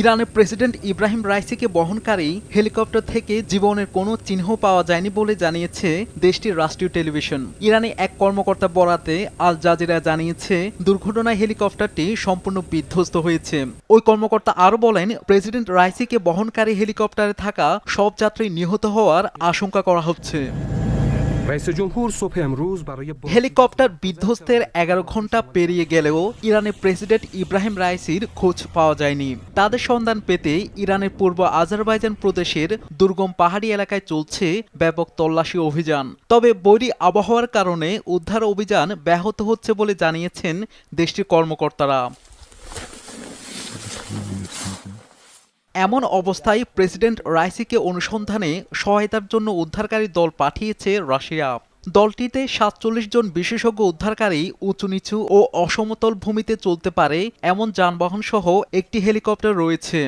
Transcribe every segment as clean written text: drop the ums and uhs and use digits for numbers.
ইরানের প্রেসিডেন্ট ইব্রাহিম রাইসিকে বহনকারী হেলিকপ্টার থেকে জীবনের কোনো চিহ্ন পাওয়া যায়নি বলে জানিয়েছে দেশটির রাষ্ট্রীয় টেলিভিশন। ইরানি এক কর্মকর্তা বরাতে আল জাজিরা জানিয়েছে, দুর্ঘটনায় হেলিকপ্টারটি সম্পূর্ণ বিধ্বস্ত হয়েছে। ওই কর্মকর্তা আরও বলেন, প্রেসিডেন্ট রাইসিকে বহনকারী হেলিকপ্টারে থাকা সব যাত্রী নিহত হওয়ার আশঙ্কা করা হচ্ছে। হেলিকপ্টার বিধ্বস্তের 11 ঘন্টা পেরিয়ে গেলেও ইরানের প্রেসিডেন্ট ইব্রাহিম রাইসির খোঁজ পাওয়া যায়নি। তাদের সন্ধান পেতে ইরানের পূর্ব আজারবাইজান প্রদেশের দুর্গম পাহাড়ি এলাকায় চলছে ব্যাপক তল্লাশি অভিযান। তবে বৈরী আবহাওয়ার কারণে উদ্ধার অভিযান ব্যাহত হচ্ছে বলে জানিয়েছেন দেশটির কর্মকর্তারা। এমন অবস্থায় প্রেসিডেন্ট রাইসিকে অনুসন্ধানে সহায়তার জন্য উদ্ধারকারী দল পাঠিয়েছে রাশিয়া। দলটিতে ৪৭ জন বিশেষজ্ঞ উদ্ধারকারী উঁচু নিচু ও অসমতল ভূমিতে চলতে পারে এমন যানবাহন সহ একটি হেলিকপ্টার রয়েছে।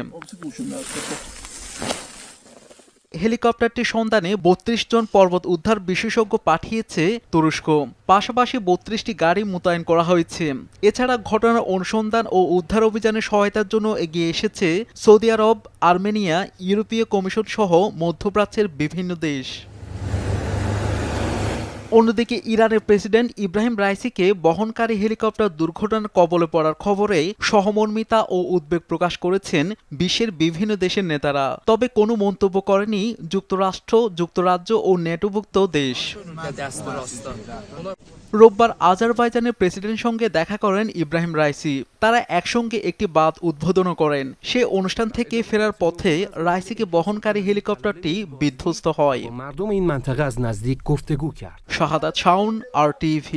হেলিকপ্টারটির সন্ধানে ৩২ জন পর্বত উদ্ধার বিশেষজ্ঞ পাঠিয়েছে তুরস্ক। পাশাপাশি ৩২টি গাড়ি মোতায়েন করা হয়েছে। এছাড়া ঘটনার অনুসন্ধান ও উদ্ধার অভিযানে সহায়তার জন্য এগিয়ে এসেছে সৌদি আরব, আর্মেনিয়া, ইউরোপীয় কমিশন সহ মধ্যপ্রাচ্যের বিভিন্ন দেশ। অন্যদিকে ইরানের প্রেসিডেন্ট ইব্রাহিম রাইসিকে বহনকারী হেলিকপ্টার দুর্ঘটনার কবলে পড়ার খবরে সহমর্মিতা ও উদ্বেগ প্রকাশ করেছেন বিশ্বের বিভিন্ন দেশের নেতারা। তবে কোনো মন্তব্য করেনি যুক্তরাষ্ট্র, যুক্তরাজ্য ও নেটোভুক্ত দেশ। রোববার আজারবাইজানের প্রেসিডেন্টের সঙ্গে দেখা করেন ইব্রাহিম রাইসি। তারা একসঙ্গে একটি বাঁধ উদ্বোধন করেন। সে অনুষ্ঠান থেকে ফেরার পথে রাইসিকে বহনকারী হেলিকপ্টারটি বিধ্বস্ত হয়। শাহাদাত শাওন, RTV।